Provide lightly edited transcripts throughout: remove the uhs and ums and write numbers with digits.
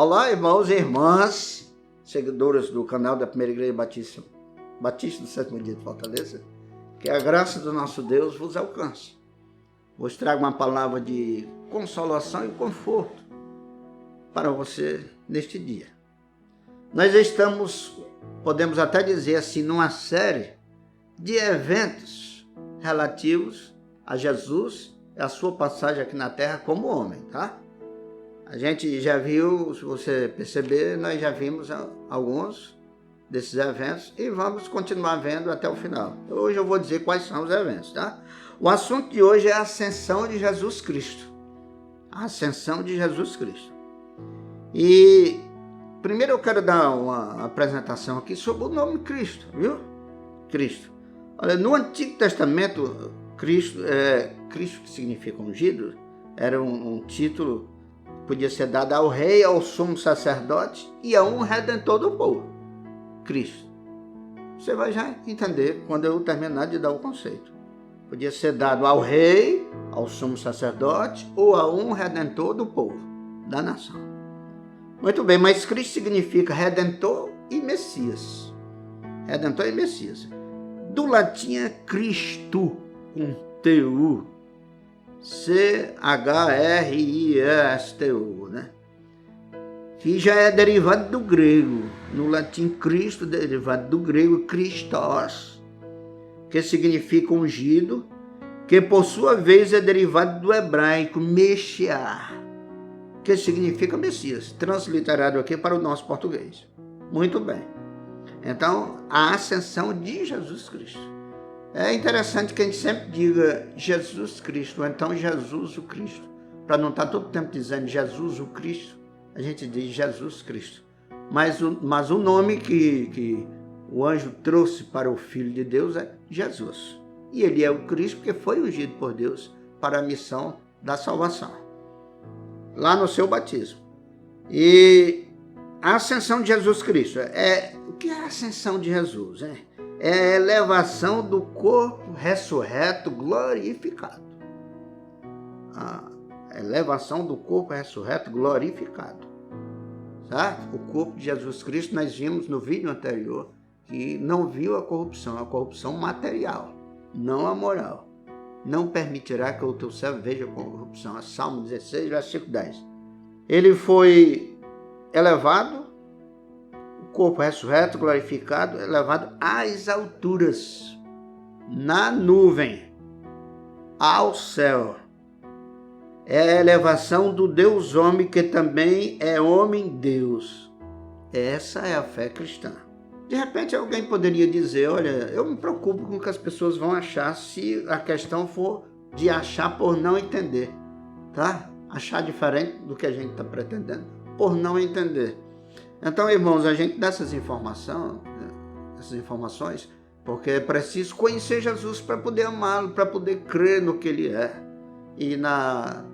Olá, irmãos e irmãs, seguidores do canal da Primeira Igreja Batista do Sétimo Dia de Fortaleza. Que a graça do nosso Deus vos alcance. Vos trago uma palavra de consolação e conforto para você neste dia. Nós estamos, podemos até dizer assim, numa série de eventos relativos a Jesus e a sua passagem aqui na Terra como homem, tá? A gente já viu, se você perceber, nós já vimos alguns desses eventos e vamos continuar vendo até o final. Hoje eu vou dizer quais são os eventos, tá? O assunto de hoje é a ascensão de Jesus Cristo. A ascensão de Jesus Cristo. E primeiro eu quero dar uma apresentação aqui sobre o nome Cristo, viu? Cristo. Olha, no Antigo Testamento, Cristo que significa ungido, era um título podia ser dado ao rei, ao sumo sacerdote e a um redentor do povo, Cristo. Você vai já entender quando eu terminar de dar o conceito. Podia ser dado ao rei, ao sumo sacerdote ou a um redentor do povo, da nação. Muito bem, mas Cristo significa redentor e Messias. Redentor e Messias. Do latim é Cristo, com T-U. C-H-R-I-S-T-O, né? Que já é derivado do grego. No latim, Cristo, derivado do grego, Christos, que significa ungido, que por sua vez é derivado do hebraico, Meshiach, que significa Messias, transliterado aqui para o nosso português. Muito bem. Então, a ascensão de Jesus Cristo. É interessante que a gente sempre diga Jesus Cristo, ou então Jesus o Cristo. Para não estar todo tempo dizendo Jesus o Cristo, a gente diz Jesus Cristo. Mas o nome que o anjo trouxe para o Filho de Deus é Jesus. E ele é o Cristo porque foi ungido por Deus para a missão da salvação. Lá no seu batismo. E a ascensão de Jesus Cristo. O que é a ascensão de Jesus? É a elevação do corpo ressurreto glorificado. A elevação do corpo ressurreto glorificado. Certo? O corpo de Jesus Cristo, nós vimos no vídeo anterior, que não viu a corrupção material, não a moral. Não permitirá que o teu servo veja a corrupção. É Salmo 16, versículo 10. Ele foi elevado, o corpo ressurreto, glorificado, elevado às alturas, na nuvem, ao céu. É a elevação do Deus homem, que também é homem-Deus. Essa é a fé cristã. De repente alguém poderia dizer, olha, eu me preocupo com o que as pessoas vão achar se a questão for de achar por não entender, tá? Achar diferente do que a gente está pretendendo por não entender. Então, irmãos, a gente dá essas informações, porque é preciso conhecer Jesus para poder amá-lo, para poder crer no que ele é. E na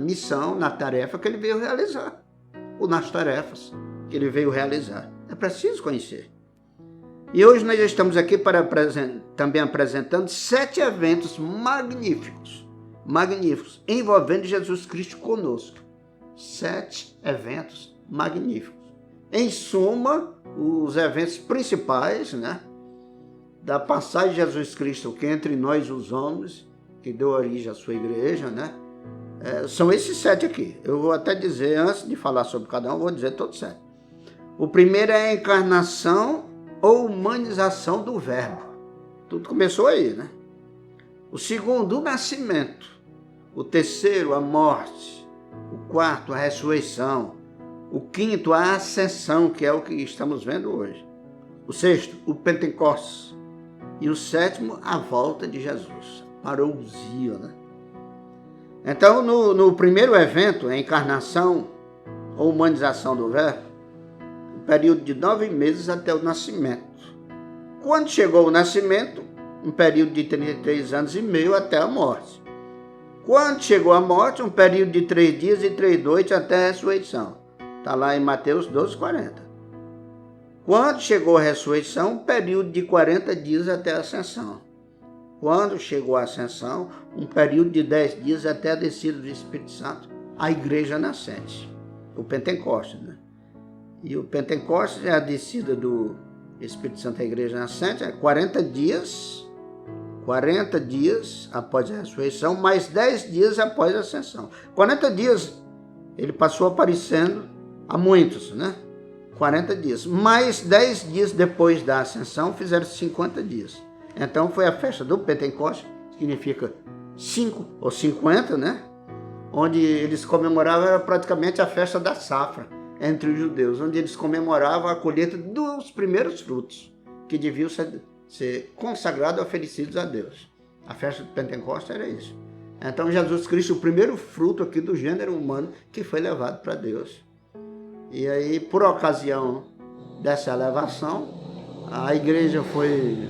missão, na tarefa que ele veio realizar. Ou nas tarefas que ele veio realizar. É preciso conhecer. E hoje nós estamos aqui também apresentando 7 eventos magníficos, envolvendo Jesus Cristo conosco. 7 eventos magníficos. Em suma, os eventos principais, né, da passagem de Jesus Cristo, que entre nós os homens, que deu origem à sua igreja, né, são esses 7 aqui. Eu vou até dizer, antes de falar sobre cada um, vou dizer todos 7. O primeiro é a encarnação ou humanização do Verbo. Tudo começou aí, né? O segundo, o nascimento. O terceiro, a morte. O quarto, a ressurreição. O quinto, a ascensão, que é o que estamos vendo hoje. O sexto, o Pentecostes. E o sétimo, a volta de Jesus. Parousia, né? Então, no primeiro evento, a encarnação ou humanização do Verbo, um período de 9 meses até o nascimento. Quando chegou o nascimento, um período de 33 anos e meio até a morte. Quando chegou a morte, um período de 3 dias e 3 noites até a ressurreição. Está lá em Mateus 12, 40. Quando chegou a ressurreição, um período de 40 dias até a ascensão. Quando chegou a ascensão, um período de 10 dias até a descida do Espírito Santo, a igreja nascente, o Pentecostes, né? E o Pentecostes é a descida do Espírito Santo à igreja nascente, é 40 dias após a ressurreição, mais 10 dias após a ascensão. 40 dias ele passou aparecendo a muitos, né? 40 dias. Mais 10 dias depois da ascensão, fizeram 50 dias. Então foi a festa do Pentecostes, que significa 5 ou 50, né? Onde eles comemoravam, era praticamente a festa da safra entre os judeus, onde eles comemoravam a colheita dos primeiros frutos, que deviam ser consagrados, oferecidos a Deus. A festa do Pentecostes era isso. Então Jesus Cristo, o primeiro fruto aqui do gênero humano, que foi levado para Deus. E aí, por ocasião dessa elevação, a igreja foi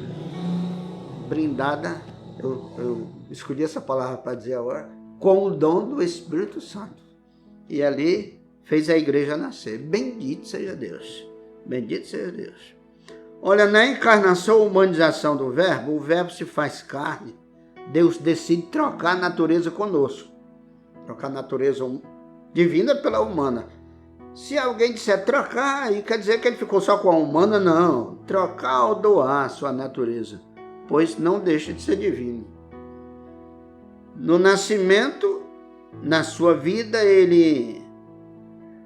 brindada, eu escolhi essa palavra para dizer agora, com o dom do Espírito Santo. E ali fez a igreja nascer. Bendito seja Deus. Bendito seja Deus. Olha, na encarnação ou humanização do Verbo, o Verbo se faz carne. Deus decide trocar a natureza conosco. Trocar a natureza divina pela humana. Se alguém disser trocar, aí quer dizer que ele ficou só com a humana? Não. Trocar ou doar a sua natureza, pois não deixa de ser divino. No nascimento, na sua vida, ele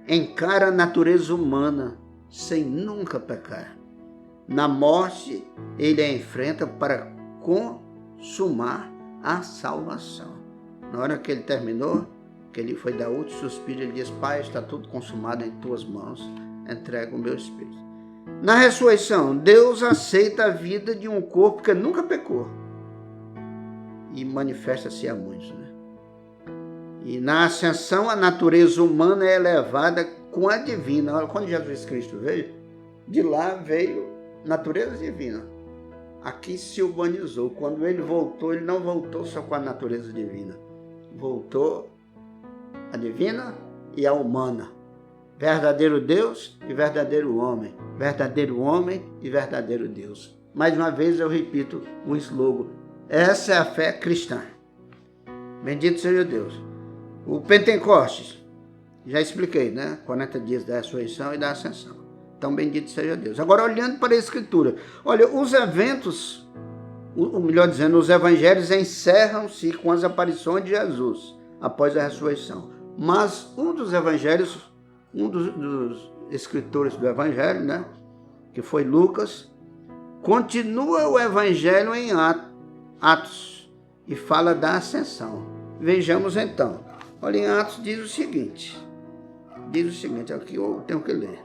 encara a natureza humana sem nunca pecar. Na morte, ele a enfrenta para consumar a salvação. Na hora que ele terminou, que ele foi dar último suspiro, ele diz: Pai, está tudo consumado em tuas mãos, entrega o meu espírito. Na ressurreição, Deus aceita a vida de um corpo que nunca pecou e manifesta-se a muitos, né? E na ascensão, a natureza humana é elevada com a divina. Olha, quando Jesus Cristo veio, de lá veio natureza divina. Aqui se humanizou. Quando ele voltou, ele não voltou só com a natureza divina. Voltou a divina e a humana. Verdadeiro Deus e verdadeiro homem. Verdadeiro homem e verdadeiro Deus. Mais uma vez eu repito o slogan. Essa é a fé cristã. Bendito seja Deus. O Pentecostes, já expliquei, né? 40 dias da ressurreição e da ascensão. Então, bendito seja Deus. Agora, olhando para a Escritura. Olha, os eventos, ou melhor dizendo, os evangelhos encerram-se com as aparições de Jesus após a ressurreição. Mas um dos evangelhos, um dos escritores do evangelho, né? Que foi Lucas, continua o evangelho em Atos e fala da ascensão. Vejamos então. Olha, em Atos diz o seguinte, aqui eu tenho que ler.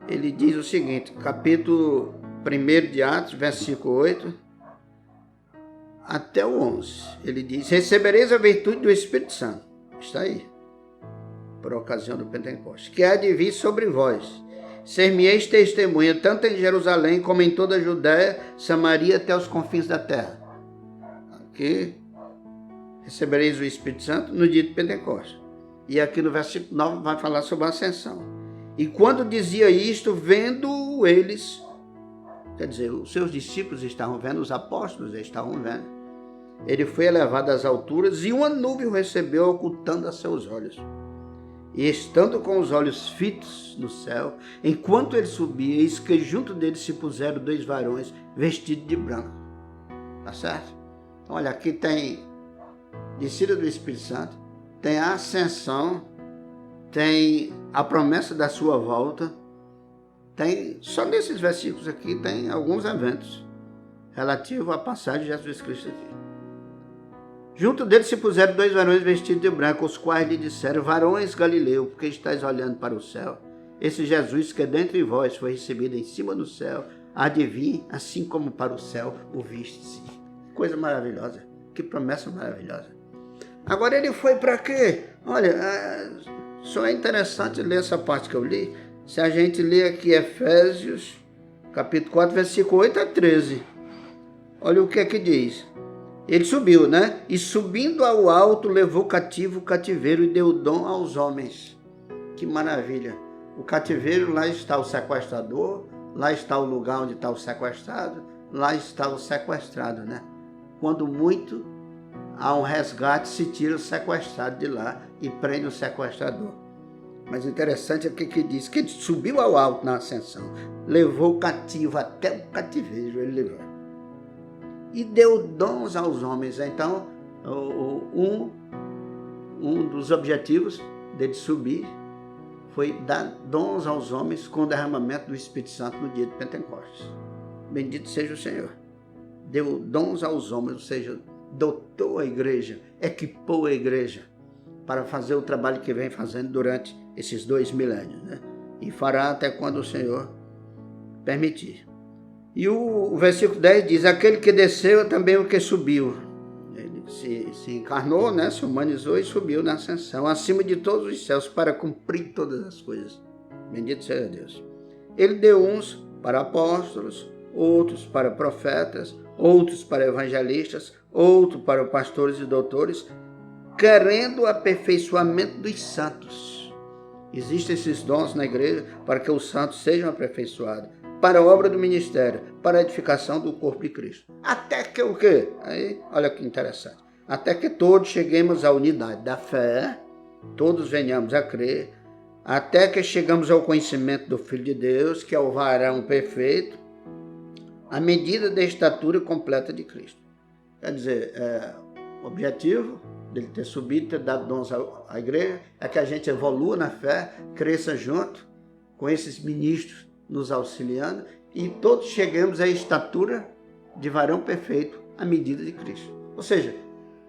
Ele diz o seguinte, capítulo 1 de Atos, versículo 8 até o 11. Ele diz: recebereis a virtude do Espírito Santo. Está aí, por ocasião do Pentecostes, que há de vir sobre vós. Ser-me-eis testemunha, tanto em Jerusalém como em toda a Judéia, Samaria, até os confins da terra. Aqui, recebereis o Espírito Santo no dia de Pentecostes. E aqui no versículo 9 vai falar sobre a ascensão. E quando dizia isto, vendo eles, quer dizer, os seus discípulos estavam vendo, os apóstolos estavam vendo, ele foi elevado às alturas e uma nuvem o recebeu, ocultando a seus olhos. E estando com os olhos fitos no céu, enquanto ele subia, eis que junto dele se puseram 2 varões vestidos de branco. Tá certo? Então, olha, aqui tem descida do Espírito Santo, tem a ascensão, tem a promessa da sua volta, tem, só nesses versículos aqui, tem alguns eventos relativos à passagem de Jesus Cristo aqui. Junto dele se puseram 2 varões vestidos de branco, os quais lhe disseram: varões Galileu, porque estáis olhando para o céu? Esse Jesus que dentre vós foi recebido em cima do céu, há de vir, assim como para o céu o viste-se. Coisa maravilhosa, que promessa maravilhosa. Agora ele foi para quê? Olha, só é interessante ler essa parte que eu li. Se a gente ler aqui Efésios, capítulo 4, versículo 8 a 13. Olha o que é que diz. Ele subiu, né? E subindo ao alto, levou cativo o cativeiro e deu dom aos homens. Que maravilha. O cativeiro, lá está o sequestrador, lá está o lugar onde está o sequestrado, lá está o sequestrado, né? Quando muito há um resgate, se tira o sequestrado de lá e prende o sequestrador. Mas interessante é o que diz, que ele subiu ao alto na ascensão, levou o cativo até o cativeiro, ele levou. E deu dons aos homens. Então, um dos objetivos dele subir foi dar dons aos homens com o derramamento do Espírito Santo no dia de Pentecostes. Bendito seja o Senhor. Deu dons aos homens, ou seja, dotou a igreja, equipou a igreja para fazer o trabalho que vem fazendo durante esses 2 milênios, né? E fará até quando o Senhor permitir. E o versículo 10 diz, aquele que desceu é também o que subiu. Ele se encarnou, né? Se humanizou e subiu na ascensão, acima de todos os céus, para cumprir todas as coisas. Bendito seja Deus. Ele deu uns para apóstolos, outros para profetas, outros para evangelistas, outros para pastores e doutores, querendo o aperfeiçoamento dos santos. Existem esses dons na igreja para que os santos sejam aperfeiçoados, para a obra do ministério, para a edificação do corpo de Cristo. Até que o quê? Aí, olha que interessante. Até que todos cheguemos à unidade da fé, todos venhamos a crer, até que chegamos ao conhecimento do Filho de Deus, que é o varão perfeito, à medida da estatura completa de Cristo. Quer dizer, o objetivo dele ter subido, ter dado dons à igreja, é que a gente evolua na fé, cresça junto com esses ministros nos auxiliando e todos cheguemos à estatura de varão perfeito à medida de Cristo. Ou seja,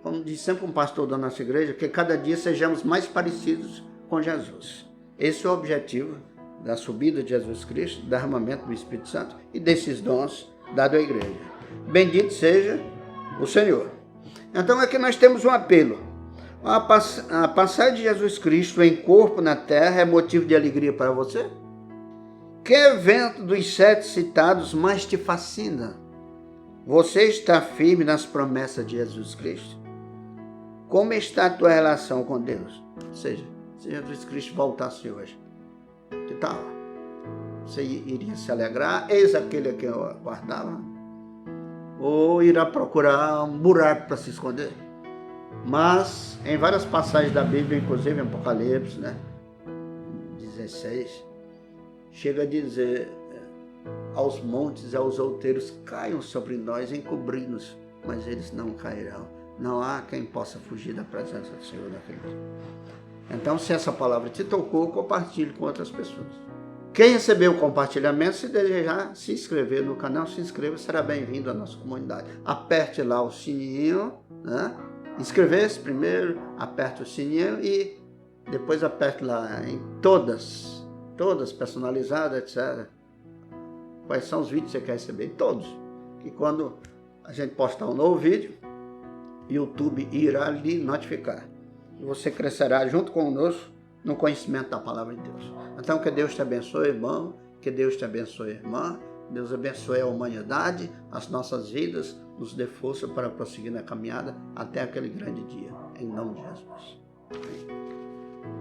como diz sempre um pastor da nossa igreja, que cada dia sejamos mais parecidos com Jesus. Esse é o objetivo da subida de Jesus Cristo, do derramamento do Espírito Santo e desses dons dados à igreja. Bendito seja o Senhor. Então aqui nós temos um apelo. A passagem de Jesus Cristo em corpo na terra é motivo de alegria para você? Que evento dos 7 citados mais te fascina? Você está firme nas promessas de Jesus Cristo? Como está a tua relação com Deus? Ou seja, se Jesus Cristo voltasse hoje, que tal? Você iria se alegrar? Eis aquele a quem eu aguardava? Ou irá procurar um buraco para se esconder? Mas, em várias passagens da Bíblia, inclusive em Apocalipse, né, 16, chega a dizer, aos montes e aos outeiros, caiam sobre nós, encobrindo-nos, mas eles não cairão. Não há quem possa fugir da presença do Senhor naquele dia. Então, se essa palavra te tocou, compartilhe com outras pessoas. Quem recebeu o compartilhamento, se desejar se inscrever no canal, se inscreva, será bem-vindo à nossa comunidade. Aperte lá o sininho, né? Inscrever-se primeiro, aperte o sininho e depois aperte lá em todas personalizadas, etc. Quais são os vídeos que você quer receber? Todos. E quando a gente postar um novo vídeo, YouTube irá lhe notificar. E você crescerá junto conosco no conhecimento da palavra de Deus. Então, que Deus te abençoe, irmão. Que Deus te abençoe, irmã. Deus abençoe a humanidade, as nossas vidas, nos dê força para prosseguir na caminhada até aquele grande dia. Em nome de Jesus. Amém.